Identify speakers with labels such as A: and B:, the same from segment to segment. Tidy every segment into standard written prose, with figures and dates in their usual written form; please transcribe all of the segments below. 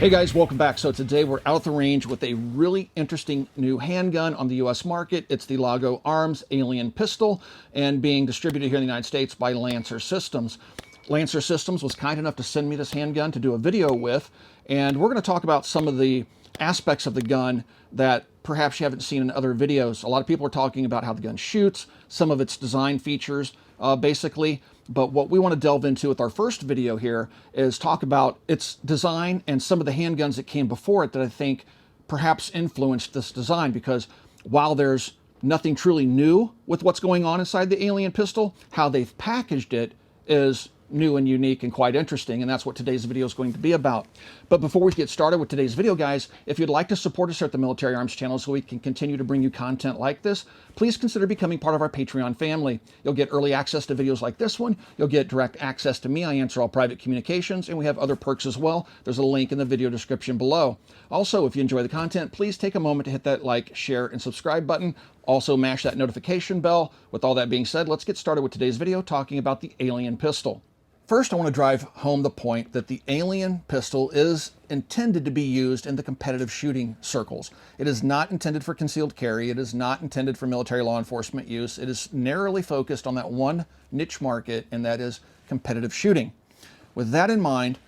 A: Hey guys, welcome back. So today we're out at the range with a really interesting new handgun on the US market. It's the Laugo Arms Alien pistol and being distributed here in the United States by Lancer Systems. Lancer Systems was kind enough to send me this handgun to do a video with, and we're going to talk about some of the aspects of the gun that perhaps you haven't seen in other videos. A lot of people are talking about how the gun shoots, some of its design features, basically. But what we want to delve into with our first video here is talk about its design and some of the handguns that came before it that I think perhaps influenced this design, because while there's nothing truly new with what's going on inside the Alien pistol, how they've packaged it is new and unique and quite interesting, and that's what today's video is going to be about. But before we get started with today's video, guys, if you'd like to support us here at the Military Arms channel so we can continue to bring you content like this, please consider becoming part of our Patreon family. You'll get early access to videos like this one, you'll get direct access to me, I answer all private communications, and we have other perks as well. There's a link in the video description below. Also, if you enjoy the content, please take a moment to hit that like, share, and subscribe button. Also, mash that notification bell. With all that being said, let's get started with today's video talking about the Alien pistol. First, I want to drive home the point that the Alien pistol is intended to be used in the competitive shooting circles. It is not intended for concealed carry. It is not intended for military law enforcement use. It is narrowly focused on that one niche market, and that is competitive shooting. With that in mind,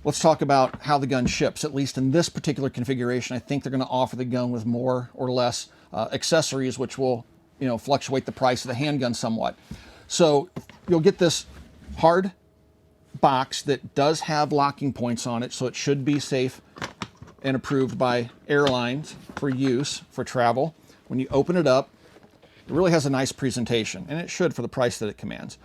A: let's talk about how the gun ships. At least in this particular configuration, I think they're going to offer the gun with more or less accessories, which will, fluctuate the price of the handgun somewhat. So you'll get this hard box that does have locking points on it, so it should be safe and approved by airlines for use for travel. When you open it up, it really has a nice presentation, and it should for the price that it commands.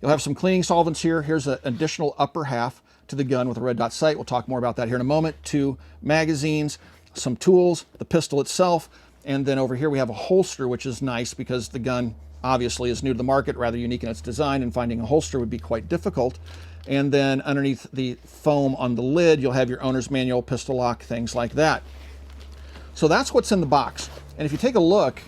A: You'll have some cleaning solvents here. Here's an additional upper half to the gun with a red dot sight. We'll talk more about that here in a moment. 2 magazines, some tools, the pistol itself, and then over here we have a holster, which is nice because the gun obviously is new to the market, rather unique in its design, and finding a holster would be quite difficult. And then underneath the foam on the lid, you'll have your owner's manual, pistol lock, things like that. So that's what's in the box. And if you take a look,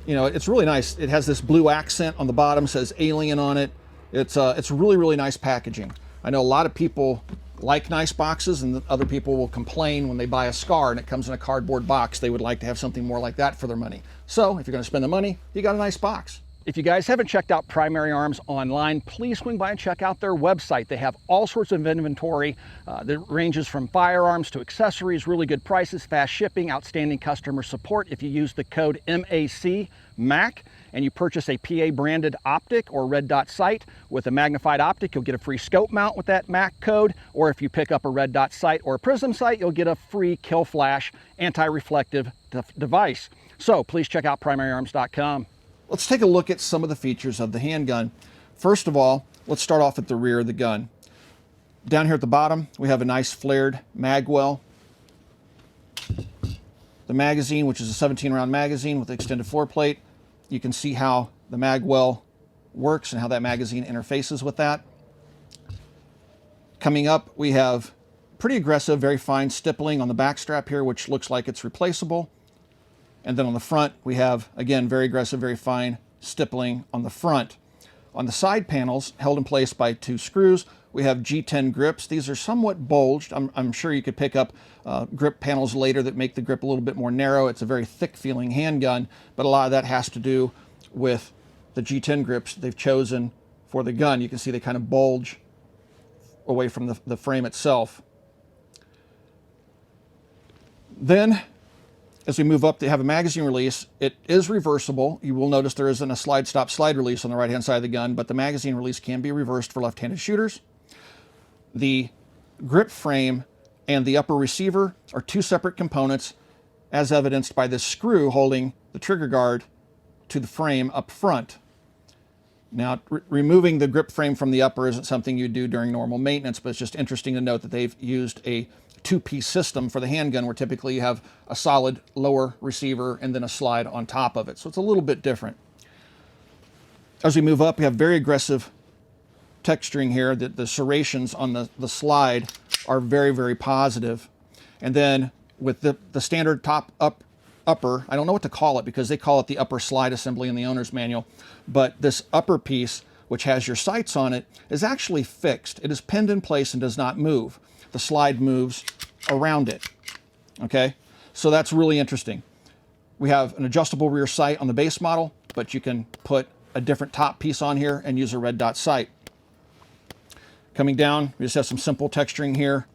A: it's really nice. It has this blue accent on the bottom, says Alien on it. It's really, really nice packaging. I know a lot of people like nice boxes, and other people will complain when they buy a SCAR and it comes in a cardboard box. They would like to have something more like that for their money. So if you're going to spend the money, you got a nice box. If you guys haven't checked out Primary Arms online, please swing by and check out their website. They have all sorts of inventory that ranges from firearms to accessories, really good prices, fast shipping, outstanding customer support. If you use the code MAC and you purchase a PA branded optic or red dot sight with a magnified optic, you'll get a free scope mount with that MAC code. Or if you pick up a red dot sight or a prism sight, you'll get a free kill flash anti-reflective device. So please check out primaryarms.com. Let's take a look at some of the features of the handgun. First of all, let's start off at the rear of the gun. Down here at the bottom, we have a nice flared mag well. The magazine, which is a 17-round magazine with extended floor plate. You can see how the mag well works and how that magazine interfaces with that. Coming up, we have pretty aggressive, very fine stippling on the back strap here, which looks like it's replaceable. And then on the front, we have, again, very aggressive, very fine stippling on the front. On the side panels, held in place by 2 screws, we have G10 grips. These are somewhat bulged. I'm sure you could pick up grip panels later that make the grip a little bit more narrow. It's a very thick feeling handgun, but a lot of that has to do with the G10 grips they've chosen for the gun. You can see they kind of bulge away from the frame itself. Then, as we move up, they have a magazine release. It is reversible. You will notice there isn't a slide, stop, slide release on the right-hand side of the gun, but the magazine release can be reversed for left-handed shooters. The grip frame and the upper receiver are 2 separate components, as evidenced by this screw holding the trigger guard to the frame up front. Now, removing the grip frame from the upper isn't something you do during normal maintenance, but it's just interesting to note that they've used a 2-piece system for the handgun, where typically you have a solid lower receiver and then a slide on top of it. So it's a little bit different. As we move up, we have very aggressive texturing here. The serrations on the slide are very, very positive. And then with the standard upper, I don't know what to call it because they call it the upper slide assembly in the owner's manual, but this upper piece, which has your sights on it, is actually fixed. It is pinned in place and does not move. the slide moves around it. Okay, so that's really interesting. We have an adjustable rear sight on the base model, but you can put a different top piece on here and use a red dot sight. Coming down, we just have some simple texturing here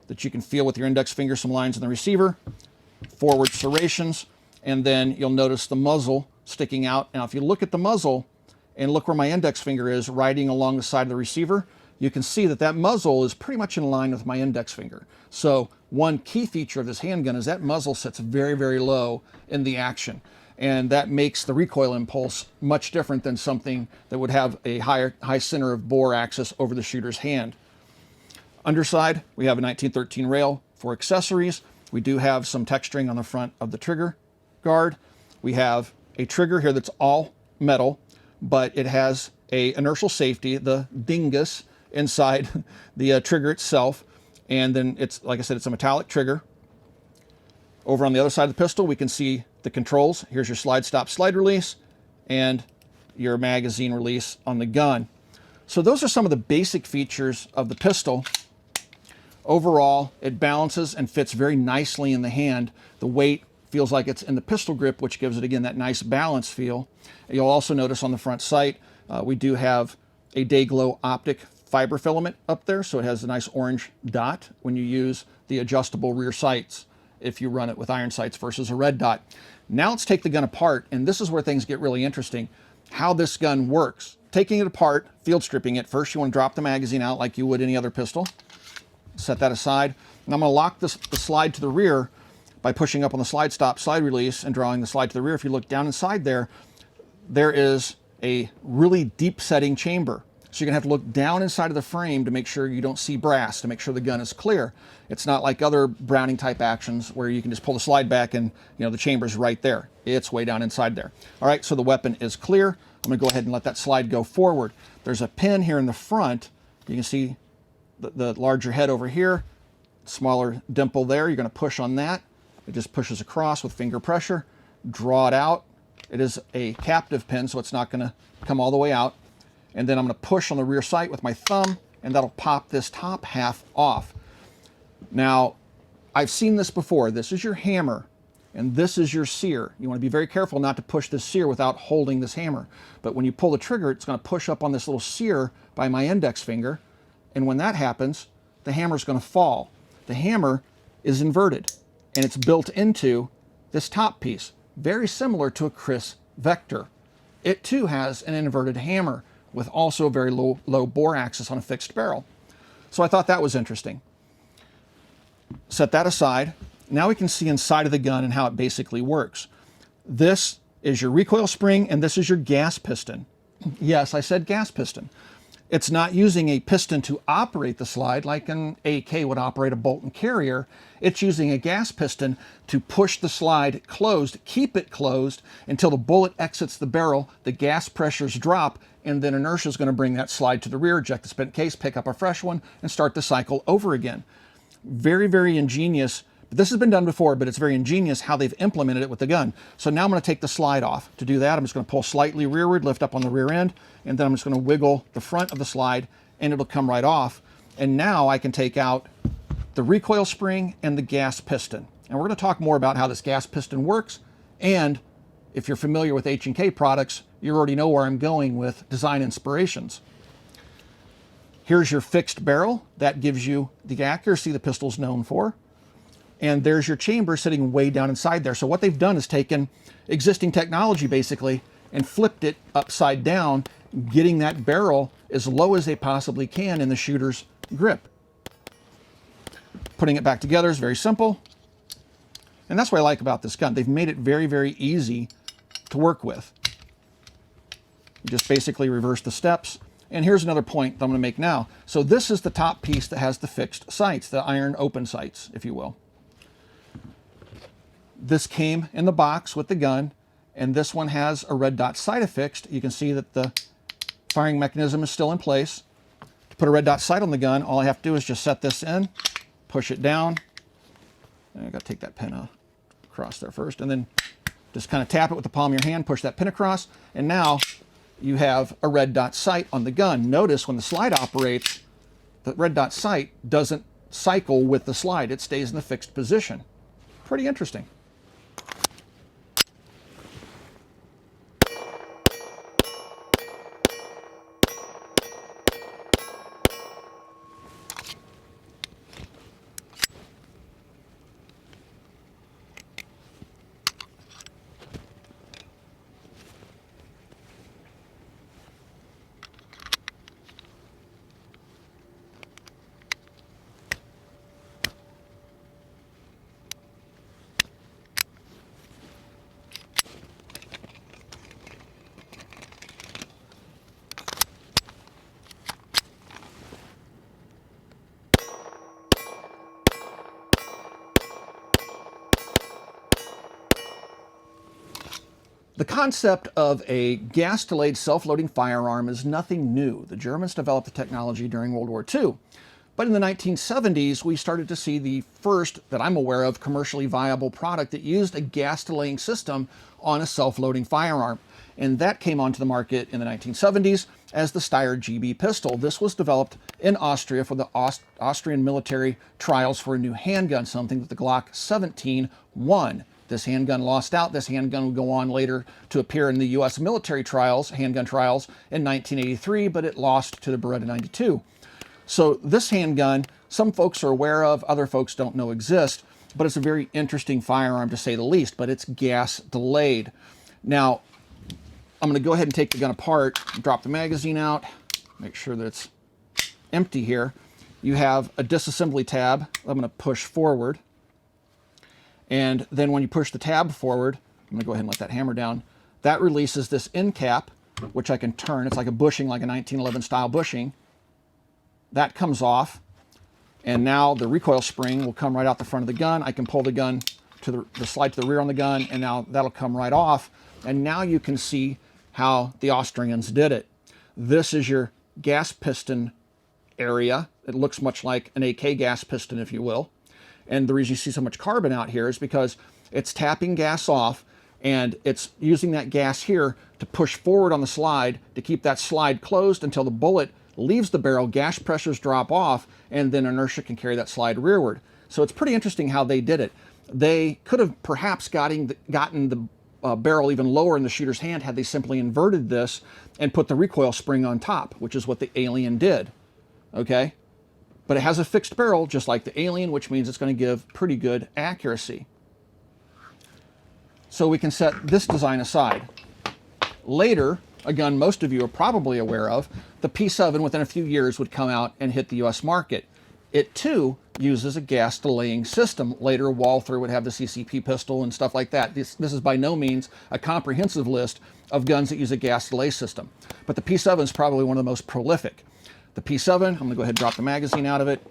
A: that you can feel with your index finger, some lines in the receiver, forward serrations, and then you'll notice the muzzle sticking out. Now, if you look at the muzzle and look where my index finger is riding along the side of the receiver, you can see that that muzzle is pretty much in line with my index finger. So one key feature of this handgun is that muzzle sits very, very low in the action. And that makes the recoil impulse much different than something that would have a high center of bore axis over the shooter's hand. Underside, we have a 1913 rail for accessories. We do have some texturing on the front of the trigger guard. We have a trigger here that's all metal, but it has a inertial safety, the dingus, inside the trigger itself. And then it's, like I said, it's a metallic trigger. Over on the other side of the pistol, we can see the controls. Here's your slide stop, slide release, and your magazine release on the gun. So those are some of the basic features of the pistol. Overall, it balances and fits very nicely in the hand. The weight feels like it's in the pistol grip, which gives it, again, that nice balance feel. You'll also notice on the front sight, we do have a day glow optic fiber filament up there, so it has a nice orange dot when you use the adjustable rear sights if you run it with iron sights versus a red dot. Now let's take the gun apart, and this is where things get really interesting, how this gun works. Taking it apart, field stripping it, first you want to drop the magazine out like you would any other pistol. Set that aside, and I'm going to lock the slide to the rear by pushing up on the slide stop, slide release, and drawing the slide to the rear. If you look down inside there, there is a really deep setting chamber. So you're gonna have to look down inside of the frame to make sure you don't see brass, to make sure the gun is clear. It's not like other Browning type actions where you can just pull the slide back and the chamber's right there. It's way down inside there. All right, so the weapon is clear. I'm gonna go ahead and let that slide go forward. There's a pin here in the front. You can see the larger head over here, smaller dimple there. You're gonna push on that. It just pushes across with finger pressure. Draw it out. It is a captive pin, so it's not gonna come all the way out. And then I'm going to push on the rear sight with my thumb, and that'll pop this top half off. Now, I've seen this before. This is your hammer, and this is your sear. You want to be very careful not to push this sear without holding this hammer. But when you pull the trigger, it's going to push up on this little sear by my index finger, and when that happens, the hammer's going to fall. The hammer is inverted, and it's built into this top piece, very similar to a Chris Vector. It too has an inverted hammer, with also a very low bore axis on a fixed barrel. So I thought that was interesting. Set that aside. Now we can see inside of the gun and how it basically works. This is your recoil spring, and this is your gas piston. Yes, I said gas piston. It's not using a piston to operate the slide like an AK would operate a bolt and carrier. It's using a gas piston to push the slide closed, keep it closed until the bullet exits the barrel, the gas pressures drop, and then inertia is going to bring that slide to the rear, eject the spent case, pick up a fresh one, and start the cycle over again. Very, very ingenious. This has been done before, but it's very ingenious how they've implemented it with the gun. So now I'm going to take the slide off. To do that, I'm just going to pull slightly rearward, lift up on the rear end, and then I'm just going to wiggle the front of the slide, and it'll come right off. And now I can take out the recoil spring and the gas piston. And we're going to talk more about how this gas piston works, and if you're familiar with H&K products, you already know where I'm going with design inspirations. Here's your fixed barrel. That gives you the accuracy the pistol's known for. And there's your chamber sitting way down inside there. So what they've done is taken existing technology basically and flipped it upside down, getting that barrel as low as they possibly can in the shooter's grip. Putting it back together is very simple. And that's what I like about this gun. They've made it very, very easy to work with. You just basically reverse the steps. And here's another point that I'm going to make now. So this is the top piece that has the fixed sights, the iron open sights, if you will. This came in the box with the gun, and this one has a red dot sight affixed. You can see that the firing mechanism is still in place. To put a red dot sight on the gun, all I have to do is just set this in, push it down. And I got to take that pin across there first, and then just kind of tap it with the palm of your hand, push that pin across, and now you have a red dot sight on the gun. Notice when the slide operates, the red dot sight doesn't cycle with the slide. It stays in the fixed position. Pretty interesting. The concept of a gas-delayed self-loading firearm is nothing new. The Germans developed the technology during World War II. But in the 1970s, we started to see the first, that I'm aware of, commercially viable product that used a gas-delaying system on a self-loading firearm. And that came onto the market in the 1970s as the Steyr GB pistol. This was developed in Austria for the Austrian military trials for a new handgun, something that the Glock 17 won. This handgun lost out. This handgun would go on later to appear in the U.S. military trials, handgun trials, in 1983, but it lost to the Beretta 92. So this handgun, some folks are aware of, other folks don't know exist, but it's a very interesting firearm to say the least, but it's gas delayed. Now, I'm going to go ahead and take the gun apart, drop the magazine out, make sure that it's empty here. You have a disassembly tab. I'm going to push forward. And then when you push the tab forward, I'm going to go ahead and let that hammer down. That releases this end cap, which I can turn. It's like a bushing, like a 1911 style bushing. That comes off. And now the recoil spring will come right out the front of the gun. I can pull the gun to the slide to the rear on the gun, and now that'll come right off. And now you can see how the Austrians did it. This is your gas piston area. It looks much like an AK gas piston, if you will. And the reason you see so much carbon out here is because it's tapping gas off, and it's using that gas here to push forward on the slide to keep that slide closed until the bullet leaves the barrel, gas pressures drop off, and then inertia can carry that slide rearward. So it's pretty interesting how they did it. They could have perhaps gotten the barrel even lower in the shooter's hand had they simply inverted this and put the recoil spring on top, which is what the Alien did. Okay? But it has a fixed barrel, just like the Alien, which means it's going to give pretty good accuracy. So we can set this design aside. Later, a gun most of you are probably aware of, the P7 within a few years would come out and hit the US market. It too uses a gas delaying system. Later, Walther would have the CCP pistol and stuff like that. This is by no means a comprehensive list of guns that use a gas delay system. But the P7 is probably one of the most prolific. The P7, I'm going to go ahead and drop the magazine out of it.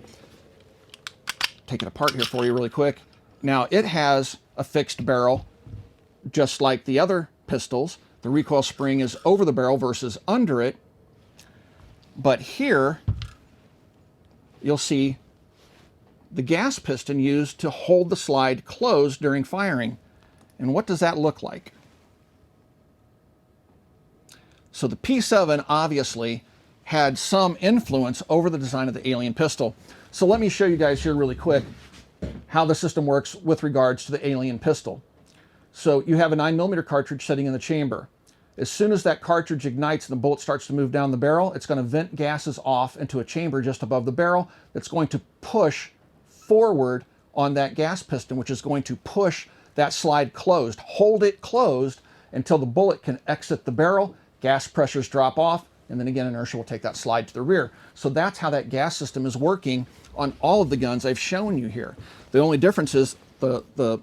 A: Take it apart here for you really quick. Now, it has a fixed barrel, just like the other pistols. The recoil spring is over the barrel versus under it. But here, you'll see the gas piston used to hold the slide closed during firing. And what does that look like? So the P7 obviously had some influence over the design of the Alien pistol. So let me show you guys here really quick how the system works with regards to the Alien pistol. So you have a 9mm cartridge sitting in the chamber. As soon as that cartridge ignites and the bullet starts to move down the barrel, it's going to vent gases off into a chamber just above the barrel that's going to push forward on that gas piston, which is going to push that slide closed, hold it closed until the bullet can exit the barrel, gas pressures drop off, and then again inertia will take that slide to the rear. So that's how that gas system is working on all of the guns I've shown you here. The only difference is the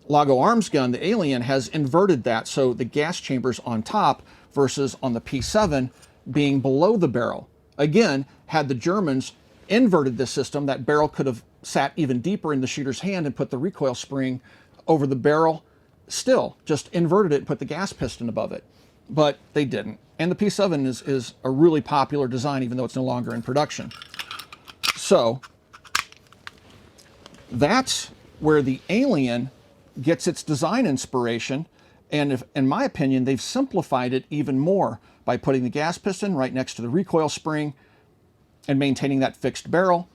A: Laugo Arms gun, the Alien, has inverted that, so the gas chamber's on top versus on the P7 being below the barrel. Again, had the Germans inverted this system, that barrel could have sat even deeper in the shooter's hand and put the recoil spring over the barrel. Still, just inverted it and put the gas piston above it. But they didn't. And the P7 is a really popular design, even though it's no longer in production. So that's where the Alien gets its design inspiration, and in my opinion, they've simplified it even more by putting the gas piston right next to the recoil spring and maintaining that fixed barrel.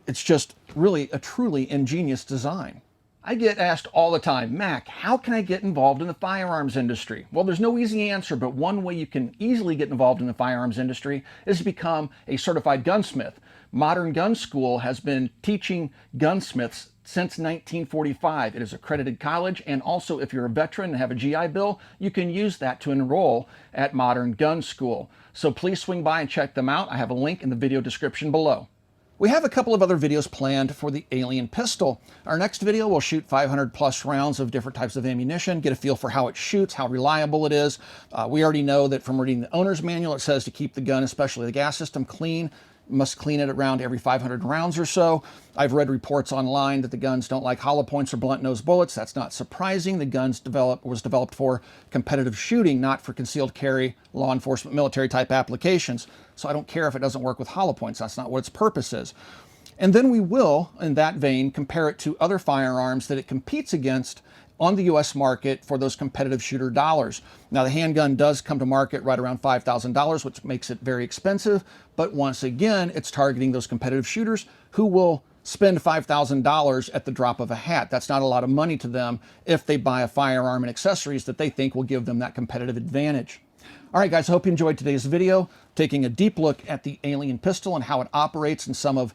A: It's just really a truly ingenious design. I get asked all the time, Mac, how can I get involved in the firearms industry? Well, there's no easy answer, but one way you can easily get involved in the firearms industry is to become a certified gunsmith. Modern Gun School has been teaching gunsmiths since 1945. It is an accredited college, and also if you're a veteran and have a GI Bill, you can use that to enroll at Modern Gun School. So please swing by and check them out. I have a link in the video description below. We have a couple of other videos planned for the Alien pistol. Our next video will shoot 500 plus rounds of different types of ammunition, get a feel for how it shoots, how reliable it is. We already know that from reading the owner's manual, it says to keep the gun, especially the gas system, clean. Must clean it around every 500 rounds or so. I've read reports online that the guns don't like hollow points or blunt nose bullets. That's not surprising. The gun was developed for competitive shooting, not for concealed carry, law enforcement, military type applications. So I don't care if it doesn't work with hollow points. That's not what its purpose is. And then we will, in that vein, compare it to other firearms that it competes against on the U.S. market for those competitive shooter dollars. Now, the handgun does come to market right around $5,000, which makes it very expensive. But once again, it's targeting those competitive shooters who will spend $5,000 at the drop of a hat. That's not a lot of money to them if they buy a firearm and accessories that they think will give them that competitive advantage. All right, guys, I hope you enjoyed today's video, taking a deep look at the Alien pistol and how it operates and some of,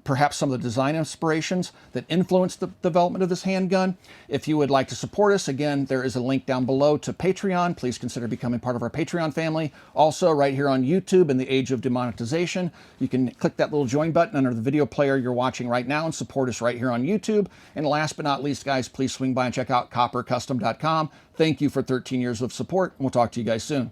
A: perhaps some of the design inspirations that influenced the development of this handgun. If you would like to support us, again, there is a link down below to Patreon. Please consider becoming part of our Patreon family. Also, right here on YouTube, in the age of demonetization, you can click that little join button under the video player you're watching right now and support us right here on YouTube. And last but not least, guys, please swing by and check out coppercustom.com. Thank you for 13 years of support, and we'll talk to you guys soon.